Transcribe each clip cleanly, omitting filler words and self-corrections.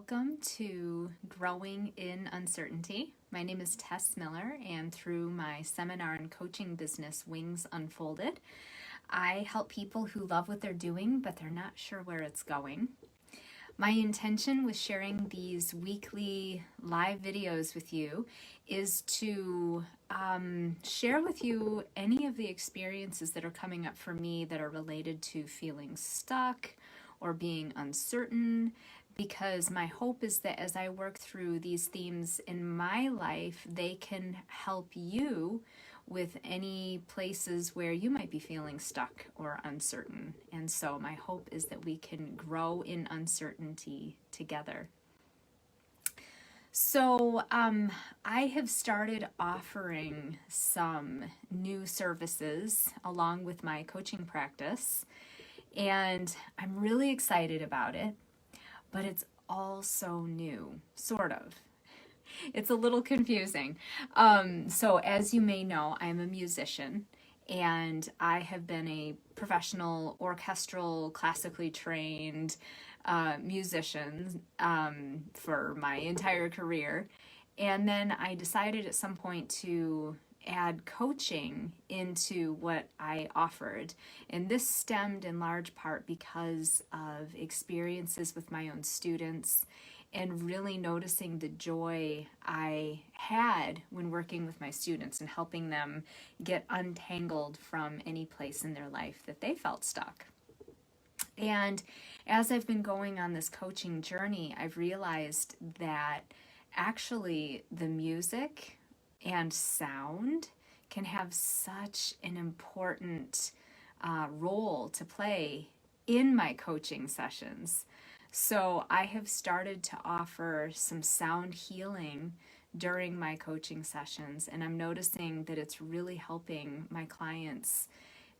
Welcome to Growing in Uncertainty. My name is Tess Miller, and through my seminar and coaching business, Wings Unfolded, I help people who love what they're doing, but they're not sure where it's going. My intention with sharing these weekly live videos with you is to share with you any of the experiences that are coming up for me that are related to feeling stuck or being uncertain, because my hope is that as I work through these themes in my life, they can help you with any places where you might be feeling stuck or uncertain. And so my hope is that we can grow in uncertainty together. So I have started offering some new services along with my coaching practice, and I'm really excited about it, but it's all so new, sort of. It's a little confusing. So as you may know, I'm a musician, and I have been a professional orchestral, classically trained musician for my entire career. And then I decided at some point to add coaching into what I offered. And this stemmed in large part because of experiences with my own students and really noticing the joy I had when working with my students and helping them get untangled from any place in their life that they felt stuck. And as I've been going on this coaching journey, I've realized that actually the music and sound can have such an important role to play in my coaching sessions. So I have started to offer some sound healing during my coaching sessions, and I'm noticing that it's really helping my clients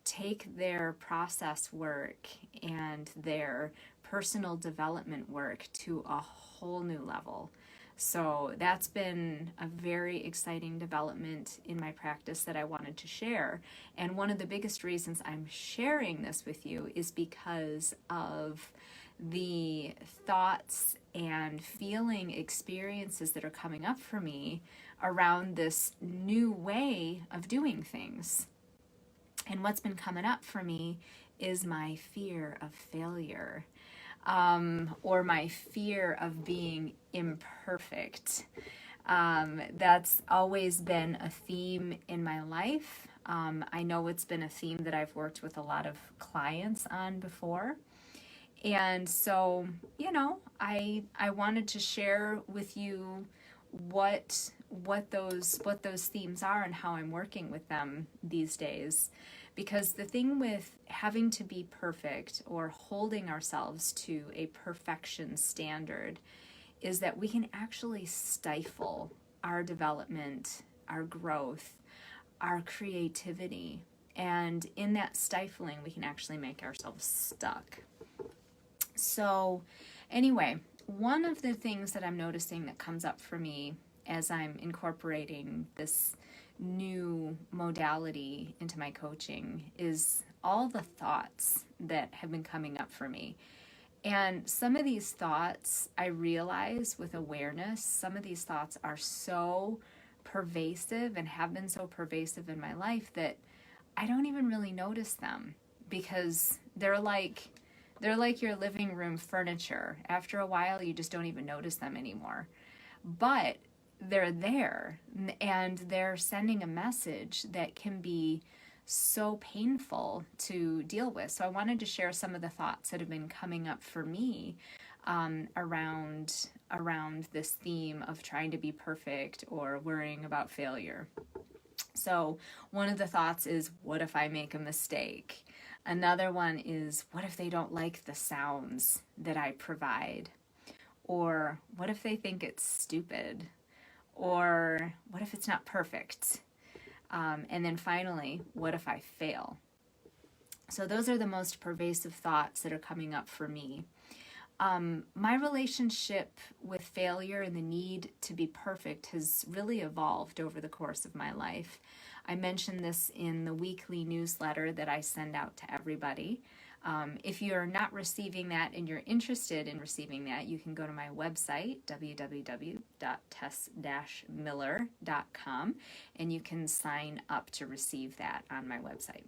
take their process work and their personal development work to a whole new level. So that's been a very exciting development in my practice that I wanted to share. And one of the biggest reasons I'm sharing this with you is because of the thoughts and feeling experiences that are coming up for me around this new way of doing things. And what's been coming up for me is my fear of failure, or my fear of being imperfect. That's always been a theme in my life. I know it's been a theme that I've worked with a lot of clients on before. And so, I wanted to share with you what those themes are and how I'm working with them these days. Because the thing with having to be perfect or holding ourselves to a perfection standard is that we can actually stifle our development, our growth, our creativity. And in that stifling, we can actually make ourselves stuck. So anyway, one of the things that I'm noticing that comes up for me as I'm incorporating this new modality into my coaching is all the thoughts that have been coming up for me. And some of these thoughts, I realize with awareness, some of these thoughts are so pervasive and have been so pervasive in my life that I don't even really notice them, because they're like your living room furniture. After a while, you just don't even notice them anymore. But they're there, and they're sending a message that can be so painful to deal with. So I wanted to share some of the thoughts that have been coming up for me around this theme of trying to be perfect or worrying about failure. So one of the thoughts is, what if I make a mistake? Another one is, what if they don't like the sounds that I provide? Or what if they think it's stupid? Or what if it's not perfect? And then finally, what if I fail? So those are the most pervasive thoughts that are coming up for me. My relationship with failure and the need to be perfect has really evolved over the course of my life. I mentioned this in the weekly newsletter that I send out to everybody. If you're not receiving that and you're interested in receiving that, you can go to my website, www.tess-miller.com, and you can sign up to receive that on my website.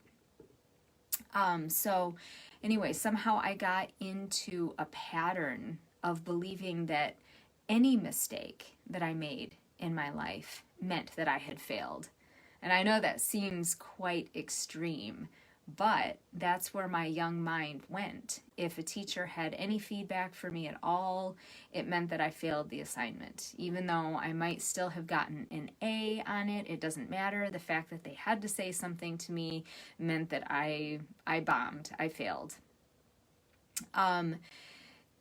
So anyway, somehow I got into a pattern of believing that any mistake that I made in my life meant that I had failed. And I know that seems quite extreme, but that's where my young mind went. If a teacher had any feedback for me at all, it meant that I failed the assignment. Even though I might still have gotten an A on it, it doesn't matter. The fact that they had to say something to me meant that I bombed, I failed.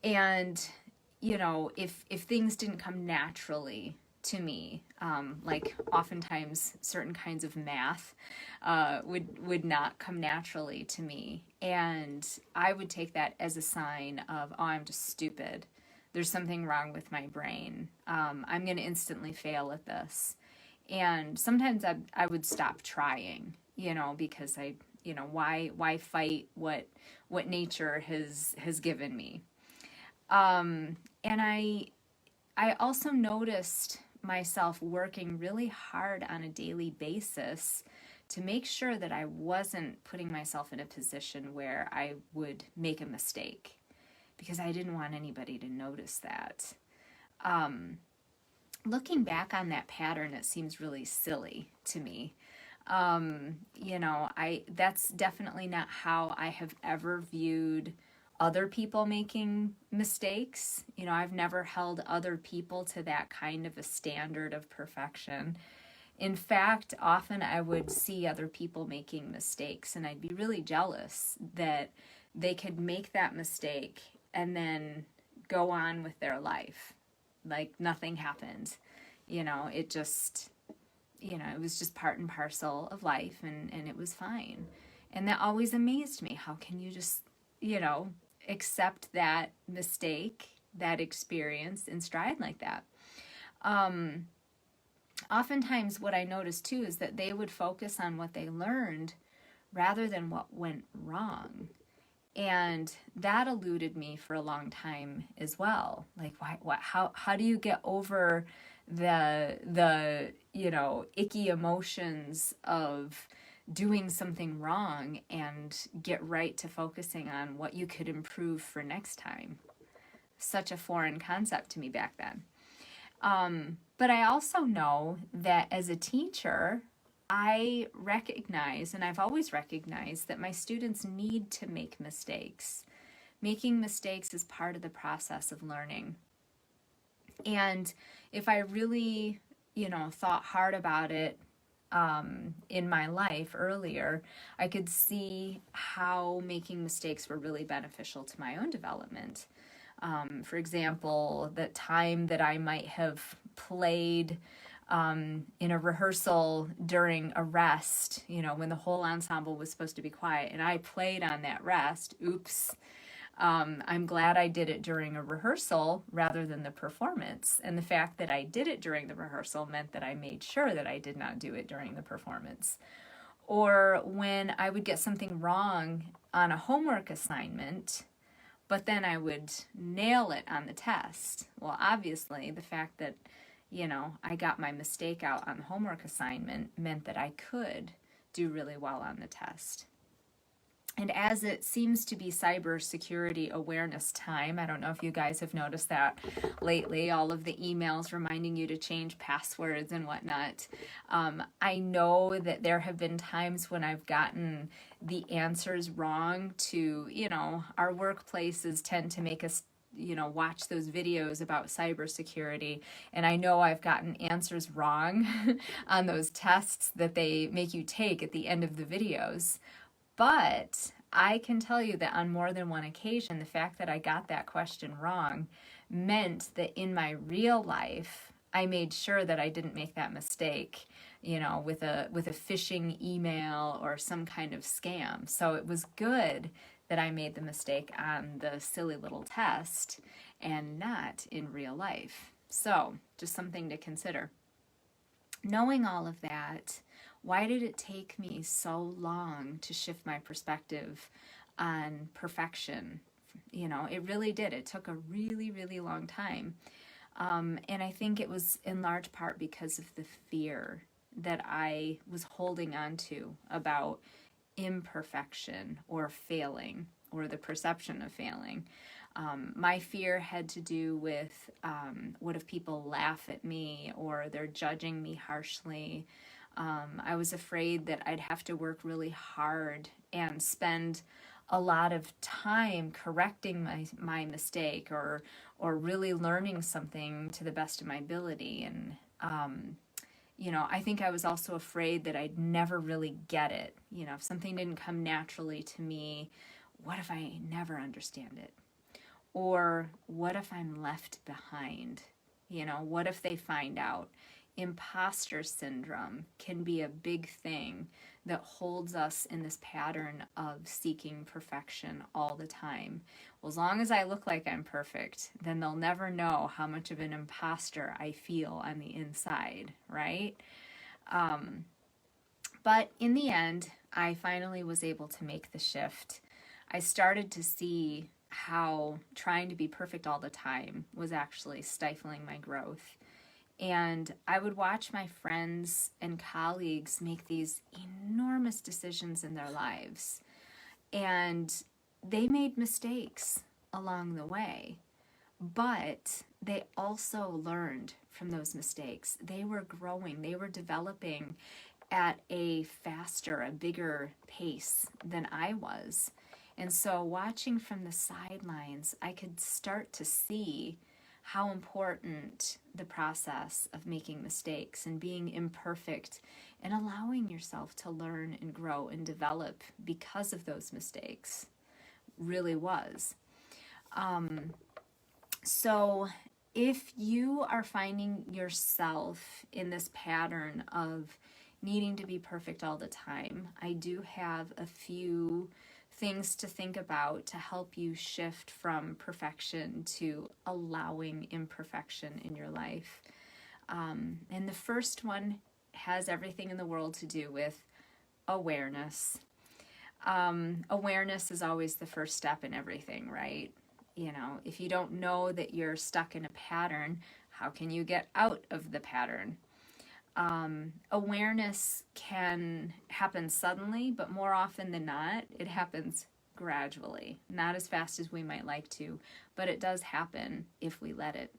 And you know, if things didn't come naturally to me, like oftentimes certain kinds of math would not come naturally to me, and I would take that as a sign of, oh, I'm just stupid. There's something wrong with my brain. I'm going to instantly fail at this. And sometimes I would stop trying, you know, because why fight what nature has given me. And I also noticed myself working really hard on a daily basis to make sure that I wasn't putting myself in a position where I would make a mistake, because I didn't want anybody to notice that. Looking back on that pattern, it seems really silly to me. That's definitely not how I have ever viewed other people making mistakes. You know, I've never held other people to that kind of a standard of perfection. In fact, often I would see other people making mistakes and I'd be really jealous that they could make that mistake and then go on with their life like nothing happened. You know, it was just part and parcel of life, and it was fine. And that always amazed me. How can you just, accept that mistake, that experience in stride like that? Oftentimes what I noticed too is that they would focus on what they learned rather than what went wrong. And that eluded me for a long time as well. Like, how do you get over the icky emotions of doing something wrong and get right to focusing on what you could improve for next time? Such a foreign concept to me back then. But I also know that as a teacher, I recognize, and I've always recognized, that my students need to make mistakes. Making mistakes is part of the process of learning. And if I really, thought hard about it in my life earlier, I could see how making mistakes were really beneficial to my own development. For example, the time that I might have played in a rehearsal during a rest, when the whole ensemble was supposed to be quiet, and I played on that rest. Oops. I'm glad I did it during a rehearsal rather than the performance. And the fact that I did it during the rehearsal meant that I made sure that I did not do it during the performance. Or when I would get something wrong on a homework assignment, but then I would nail it on the test. Well, obviously, the fact that, I got my mistake out on the homework assignment meant that I could do really well on the test. And as it seems to be cybersecurity awareness time, I don't know if you guys have noticed that lately, all of the emails reminding you to change passwords and whatnot. I know that there have been times when I've gotten the answers wrong to, our workplaces tend to make us watch those videos about cybersecurity. And I know I've gotten answers wrong on those tests that they make you take at the end of the videos. But I can tell you that on more than one occasion, the fact that I got that question wrong meant that in my real life, I made sure that I didn't make that mistake, with a phishing email or some kind of scam. So it was good that I made the mistake on the silly little test and not in real life. So just something to consider. Knowing all of that, why did it take me so long to shift my perspective on perfection. It really did. It took a really, really long time. And I think it was in large part because of the fear that I was holding on to about imperfection or failing or the perception of failing. My fear had to do with what if people laugh at me or they're judging me harshly. I was afraid that I'd have to work really hard and spend a lot of time correcting my mistake or really learning something to the best of my ability. And I think I was also afraid that I'd never really get it. If something didn't come naturally to me, what if I never understand it? Or what if I'm left behind? What if they find out? Impostor syndrome can be a big thing that holds us in this pattern of seeking perfection all the time. Well, as long as I look like I'm perfect, then they'll never know how much of an imposter I feel on the inside, right? But in the end, I finally was able to make the shift. I started to see how trying to be perfect all the time was actually stifling my growth. And I would watch my friends and colleagues make these enormous decisions in their lives. And they made mistakes along the way, but they also learned from those mistakes. They were growing, they were developing at a faster, a bigger pace than I was. And so watching from the sidelines, I could start to see how important the process of making mistakes and being imperfect and allowing yourself to learn and grow and develop because of those mistakes really was. So if you are finding yourself in this pattern of needing to be perfect all the time, I do have a few things to think about to help you shift from perfection to allowing imperfection in your life. And the first one has everything in the world to do with awareness. Awareness is always the first step in everything, right? If you don't know that you're stuck in a pattern, how can you get out of the pattern? Awareness can happen suddenly, but more often than not, it happens gradually. Not as fast as we might like to, but it does happen if we let it.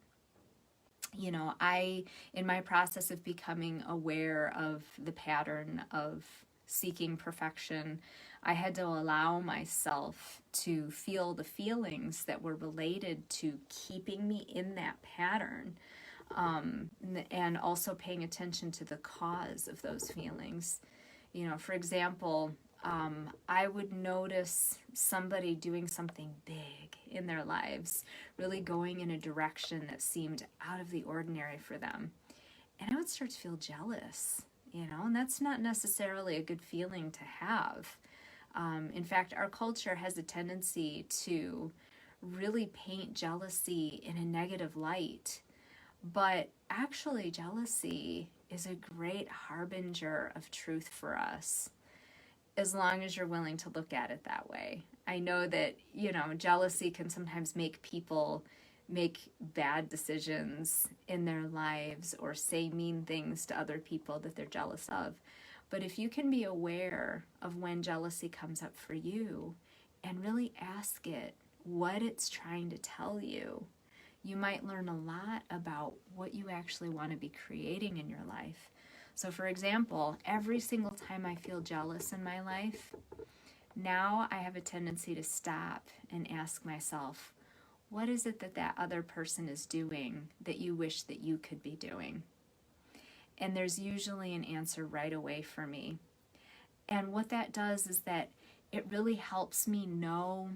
In my process of becoming aware of the pattern of seeking perfection, I had to allow myself to feel the feelings that were related to keeping me in that pattern. And also paying attention to the cause of those feelings. For example, I would notice somebody doing something big in their lives, really going in a direction that seemed out of the ordinary for them. And I would start to feel jealous, and that's not necessarily a good feeling to have. In fact, our culture has a tendency to really paint jealousy in a negative light. But actually, jealousy is a great harbinger of truth for us, as long as you're willing to look at it that way. I know that, jealousy can sometimes make people make bad decisions in their lives or say mean things to other people that they're jealous of. But if you can be aware of when jealousy comes up for you and really ask it what it's trying to tell you, you might learn a lot about what you actually want to be creating in your life. So for example, every single time I feel jealous in my life, now I have a tendency to stop and ask myself, what is it that other person is doing that you wish that you could be doing? And there's usually an answer right away for me. And what that does is that it really helps me know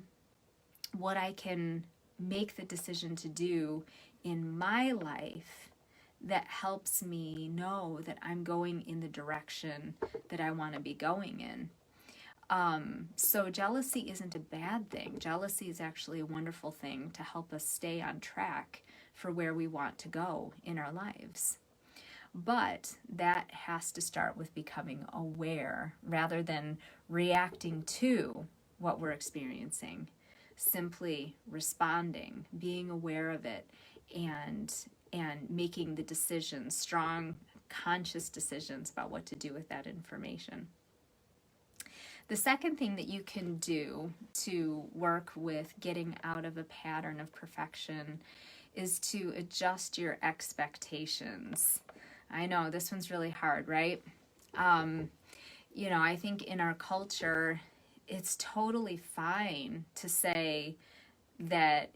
what I can make the decision to do in my life that helps me know that I'm going in the direction that I want to be going in. So jealousy isn't a bad thing. Jealousy is actually a wonderful thing to help us stay on track for where we want to go in our lives. But that has to start with becoming aware rather than reacting to what we're experiencing, simply responding, being aware of it, and making the decisions, strong, conscious decisions about what to do with that information. The second thing that you can do to work with getting out of a pattern of perfection is to adjust your expectations. I know this one's really hard, right? I think in our culture, it's totally fine to say that,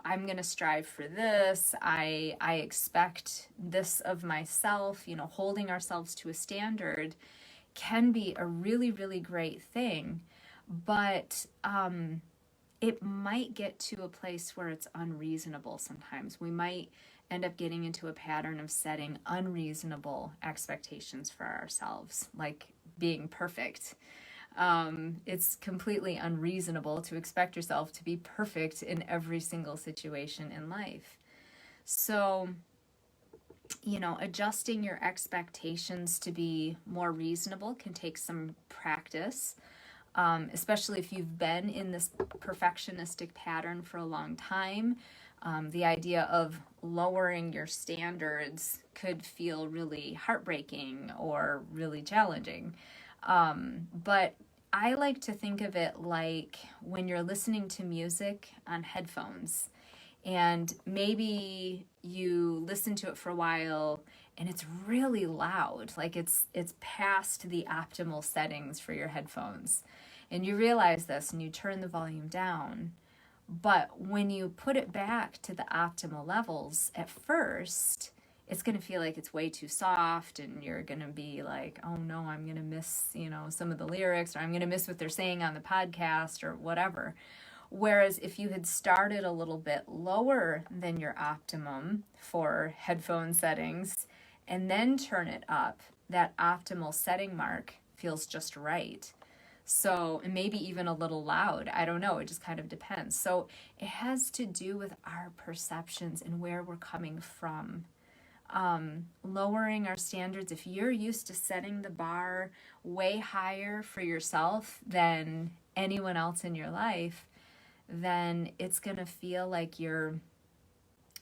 I'm going to strive for this. I expect this of myself. Holding ourselves to a standard can be a really, really great thing, but it might get to a place where it's unreasonable sometimes. We might end up getting into a pattern of setting unreasonable expectations for ourselves, like being perfect. It's completely unreasonable to expect yourself to be perfect in every single situation in life. So, adjusting your expectations to be more reasonable can take some practice, especially if you've been in this perfectionistic pattern for a long time. The idea of lowering your standards could feel really heartbreaking or really challenging. But I like to think of it like when you're listening to music on headphones, and maybe you listen to it for a while and it's really loud, like it's past the optimal settings for your headphones. And you realize this and you turn the volume down. But when you put it back to the optimal levels, at first, it's going to feel like it's way too soft, and you're going to be like, oh no, I'm going to miss, some of the lyrics, or I'm going to miss what they're saying on the podcast or whatever. Whereas if you had started a little bit lower than your optimum for headphone settings and then turn it up, that optimal setting mark feels just right. So, and maybe even a little loud. I don't know. It just kind of depends. So it has to do with our perceptions and where we're coming from. Lowering our standards. If you're used to setting the bar way higher for yourself than anyone else in your life, then it's going to feel like you're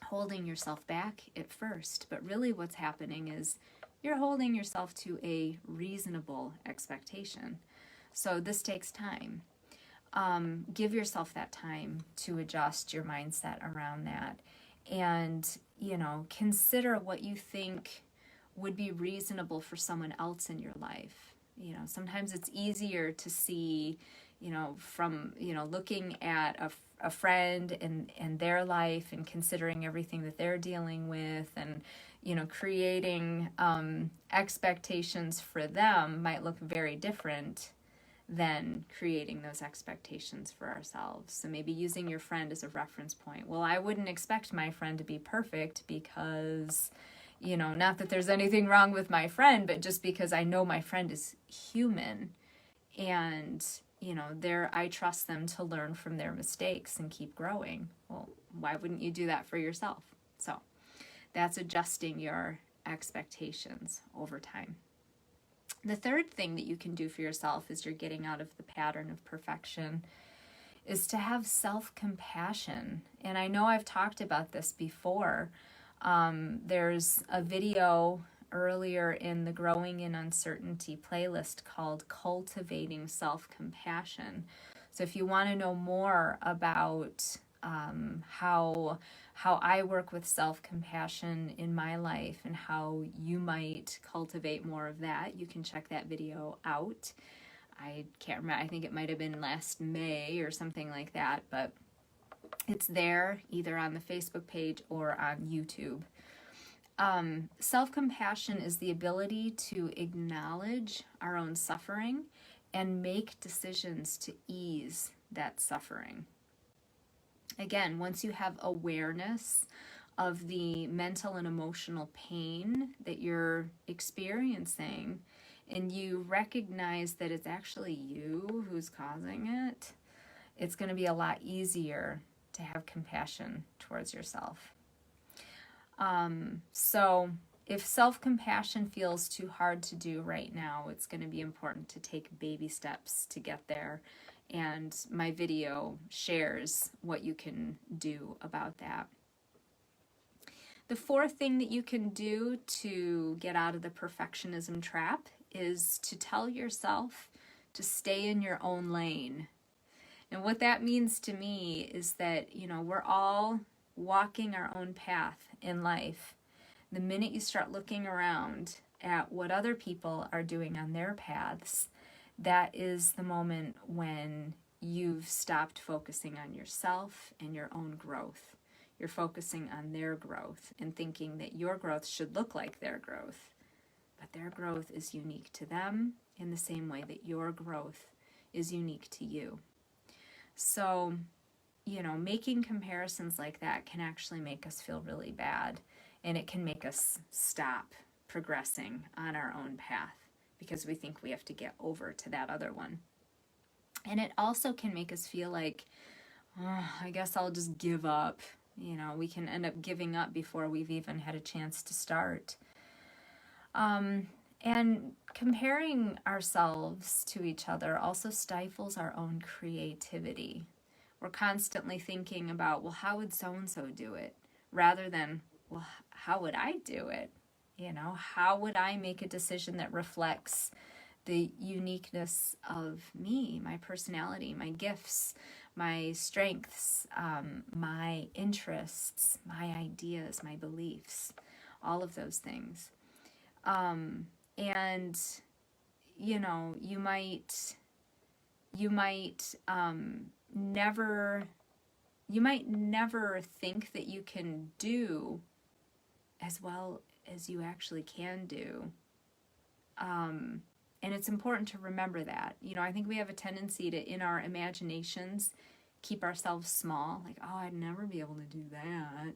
holding yourself back at first. But really what's happening is you're holding yourself to a reasonable expectation. So this takes time. Give yourself that time to adjust your mindset around that. And, consider what you think would be reasonable for someone else in your life. Sometimes it's easier to see, from, looking at a friend and their life and considering everything that they're dealing with, and, creating expectations for them might look very different than creating those expectations for ourselves. So maybe using your friend as a reference point. Well, I wouldn't expect my friend to be perfect because, not that there's anything wrong with my friend, but just because I know my friend is human, and, I trust them to learn from their mistakes and keep growing. Well, why wouldn't you do that for yourself? So that's adjusting your expectations over time. The third thing that you can do for yourself as you're getting out of the pattern of perfection is to have self-compassion. And I know I've talked about this before. There's a video earlier in the Growing in Uncertainty playlist called Cultivating Self-Compassion. So if you want to know more about how I work with self-compassion in my life and how you might cultivate more of that, you can check that video out. I can't remember, I think it might have been last May or something like that, but it's there either on the Facebook page or on YouTube. Self-compassion is the ability to acknowledge our own suffering and make decisions to ease that suffering. Again, once you have awareness of the mental and emotional pain that you're experiencing, and you recognize that it's actually you who's causing it, it's going to be a lot easier to have compassion towards yourself. So if self-compassion feels too hard to do right now, it's going to be important to take baby steps to get there. And my video shares what you can do about that. The fourth thing that you can do to get out of the perfectionism trap is to tell yourself to stay in your own lane. And what that means to me is that, we're all walking our own path in life. The minute you start looking around at what other people are doing on their paths, that is the moment when you've stopped focusing on yourself and your own growth. You're focusing on their growth and thinking that your growth should look like their growth. But their growth is unique to them in the same way that your growth is unique to you. So, making comparisons like that can actually make us feel really bad, and it can make us stop progressing on our own path because we think we have to get over to that other one. And it also can make us feel like, I guess I'll just give up. We can end up giving up before we've even had a chance to start. And comparing ourselves to each other also stifles our own creativity. We're constantly thinking about, well, how would so-and-so do it? Rather than, well, how would I do it? How would I make a decision that reflects the uniqueness of me, my personality, my gifts, my strengths, my interests, my ideas, my beliefs, all of those things. And you might never think that you can do as well as you actually can do. And it's important to remember that. I think we have a tendency to, in our imaginations, keep ourselves small. Like, oh, I'd never be able to do that.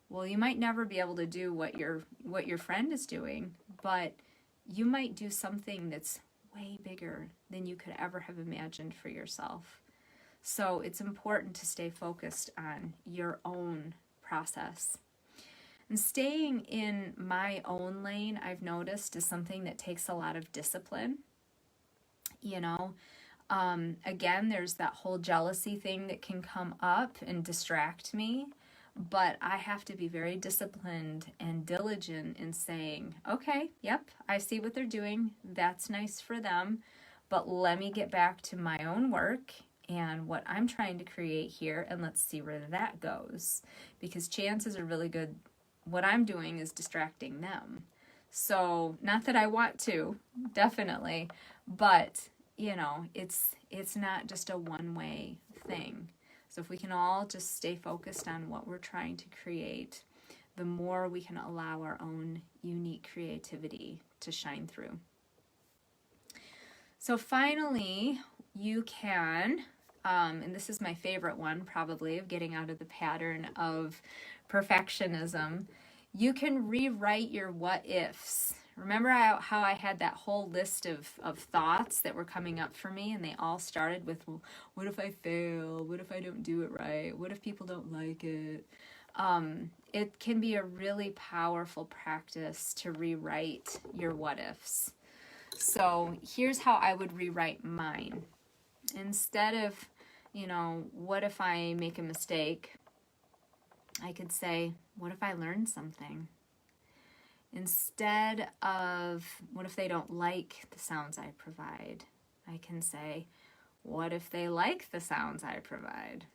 Well, you might never be able to do what your friend is doing, but you might do something that's way bigger than you could ever have imagined for yourself. So it's important to stay focused on your own process. And staying in my own lane, I've noticed, is something that takes a lot of discipline. Again, there's that whole jealousy thing that can come up and distract me. But I have to be very disciplined and diligent in saying, okay, yep, I see what they're doing. That's nice for them. But let me get back to my own work and what I'm trying to create here, and let's see where that goes. Because chances are really good what I'm doing is distracting them. So, not that I want to, definitely, but, it's not just a one-way thing. So if we can all just stay focused on what we're trying to create, the more we can allow our own unique creativity to shine through. So finally, you can, and this is my favorite one probably, of getting out of the pattern of perfectionism, you can rewrite your what ifs. Remember how I had that whole list of thoughts that were coming up for me, and they all started with, well, what if I fail? What if I don't do it right? What if people don't like it? It can be a really powerful practice to rewrite your what ifs. So here's how I would rewrite mine. Instead of, what if I make a mistake? I could say, what if I learn something? Instead of, what if they don't like the sounds I provide? I can say, what if they like the sounds I provide?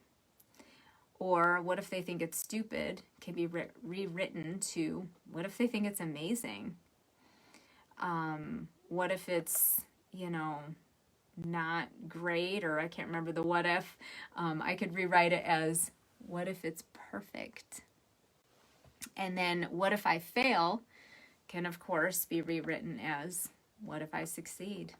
Or what if they think it's stupid? Can be rewritten to, what if they think it's amazing? What if it's, not great, or I can't remember the what if. I could rewrite it as, what if it's perfect? And then what if I fail can, of course, be rewritten as, what if I succeed?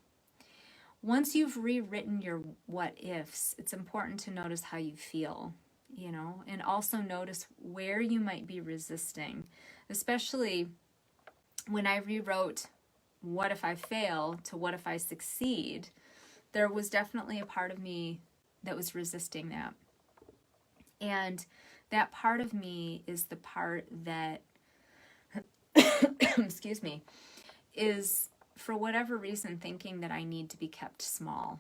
Once you've rewritten your what ifs, it's important to notice how you feel, and also notice where you might be resisting, especially when I rewrote what if I fail to what if I succeed. There was definitely a part of me that was resisting that. And that part of me is the part that excuse me, is for whatever reason thinking that I need to be kept small.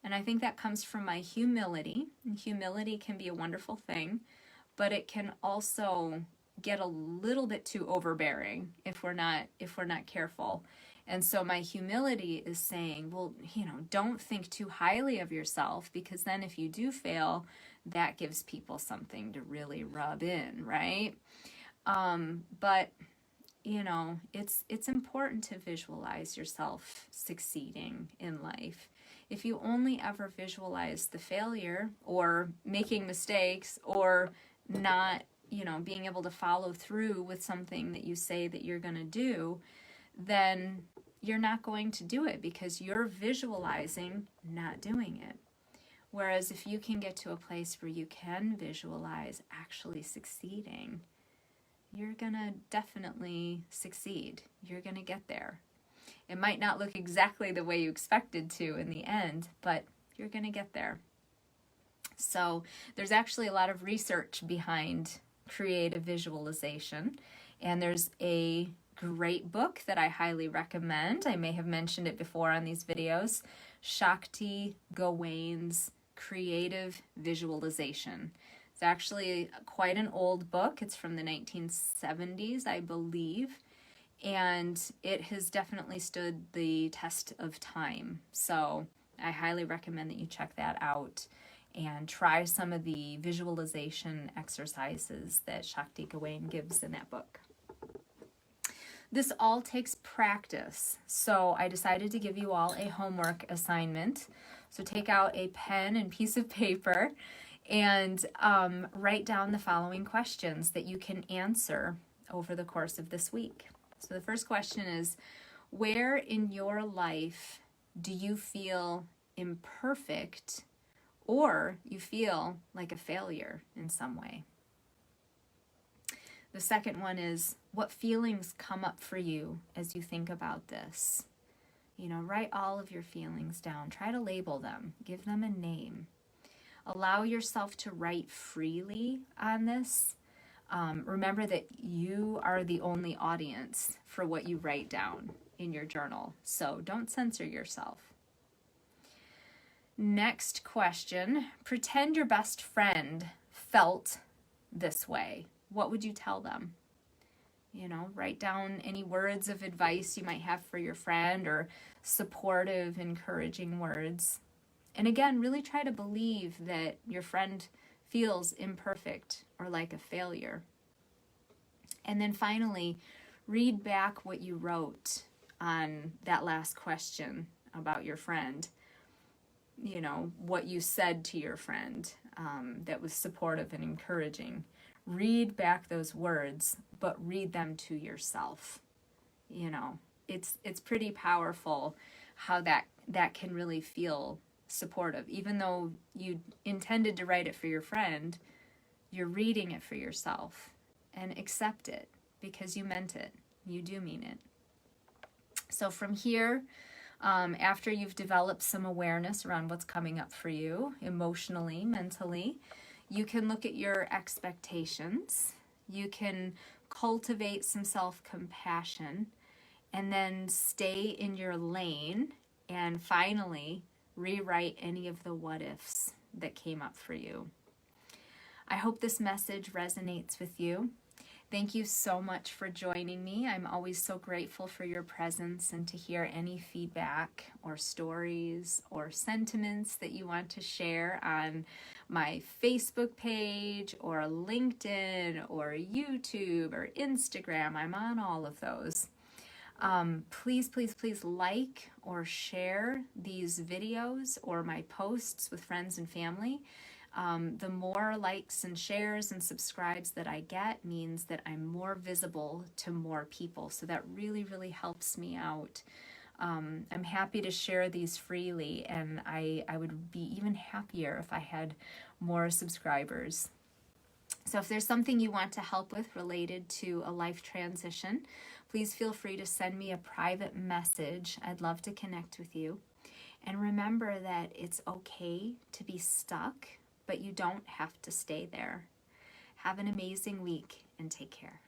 And I think that comes from my humility. And humility can be a wonderful thing, but it can also get a little bit too overbearing if we're not careful. And so my humility is saying, well, don't think too highly of yourself, because then if you do fail, that gives people something to really rub in, right? But it's important to visualize yourself succeeding in life. If you only ever visualize the failure or making mistakes or not, being able to follow through with something that you say that you're going to do, then you're not going to do it because you're visualizing not doing it. Whereas if you can get to a place where you can visualize actually succeeding, you're going to definitely succeed. You're going to get there. It might not look exactly the way you expected to in the end, but you're going to get there. So there's actually a lot of research behind creative visualization, and there's a great book that I highly recommend. I may have mentioned it before on these videos. Shakti Gawain's Creative Visualization. It's actually quite an old book. It's from the 1970s, I believe, and it has definitely stood the test of time. So I highly recommend that you check that out and try some of the visualization exercises that Shakti Gawain gives in that book. This all takes practice, so I decided to give you all a homework assignment. So take out a pen and piece of paper and write down the following questions that you can answer over the course of this week. So the first question is, where in your life do you feel imperfect or you feel like a failure in some way? The second one is, what feelings come up for you as you think about this? Write all of your feelings down. Try to label them. Give them a name. Allow yourself to write freely on this. Remember that you are the only audience for what you write down in your journal, so don't censor yourself. Next question, pretend your best friend felt this way. What would you tell them? Write down any words of advice you might have for your friend or supportive, encouraging words. And again, really try to believe that your friend feels imperfect or like a failure. And then finally, read back what you wrote on that last question about your friend. What you said to your friend that was supportive and encouraging. Read back those words, but read them to yourself. It's pretty powerful how that can really feel supportive. Even though you intended to write it for your friend, you're reading it for yourself, and accept it because you meant it. You do mean it. So from here, after you've developed some awareness around what's coming up for you emotionally, mentally, you can look at your expectations. You can cultivate some self-compassion, and then stay in your lane, and finally rewrite any of the what ifs that came up for you. I hope this message resonates with you. Thank you so much for joining me. I'm always so grateful for your presence and to hear any feedback or stories or sentiments that you want to share on my Facebook page or LinkedIn or YouTube or Instagram. I'm on all of those. Please, please, please like or share these videos or my posts with friends and family. The more likes and shares and subscribes that I get means that I'm more visible to more people. So that really, really helps me out. I'm happy to share these freely, and I would be even happier if I had more subscribers. So if there's something you want to help with related to a life transition, please feel free to send me a private message. I'd love to connect with you. And remember that it's okay to be stuck, but you don't have to stay there. Have an amazing week and take care.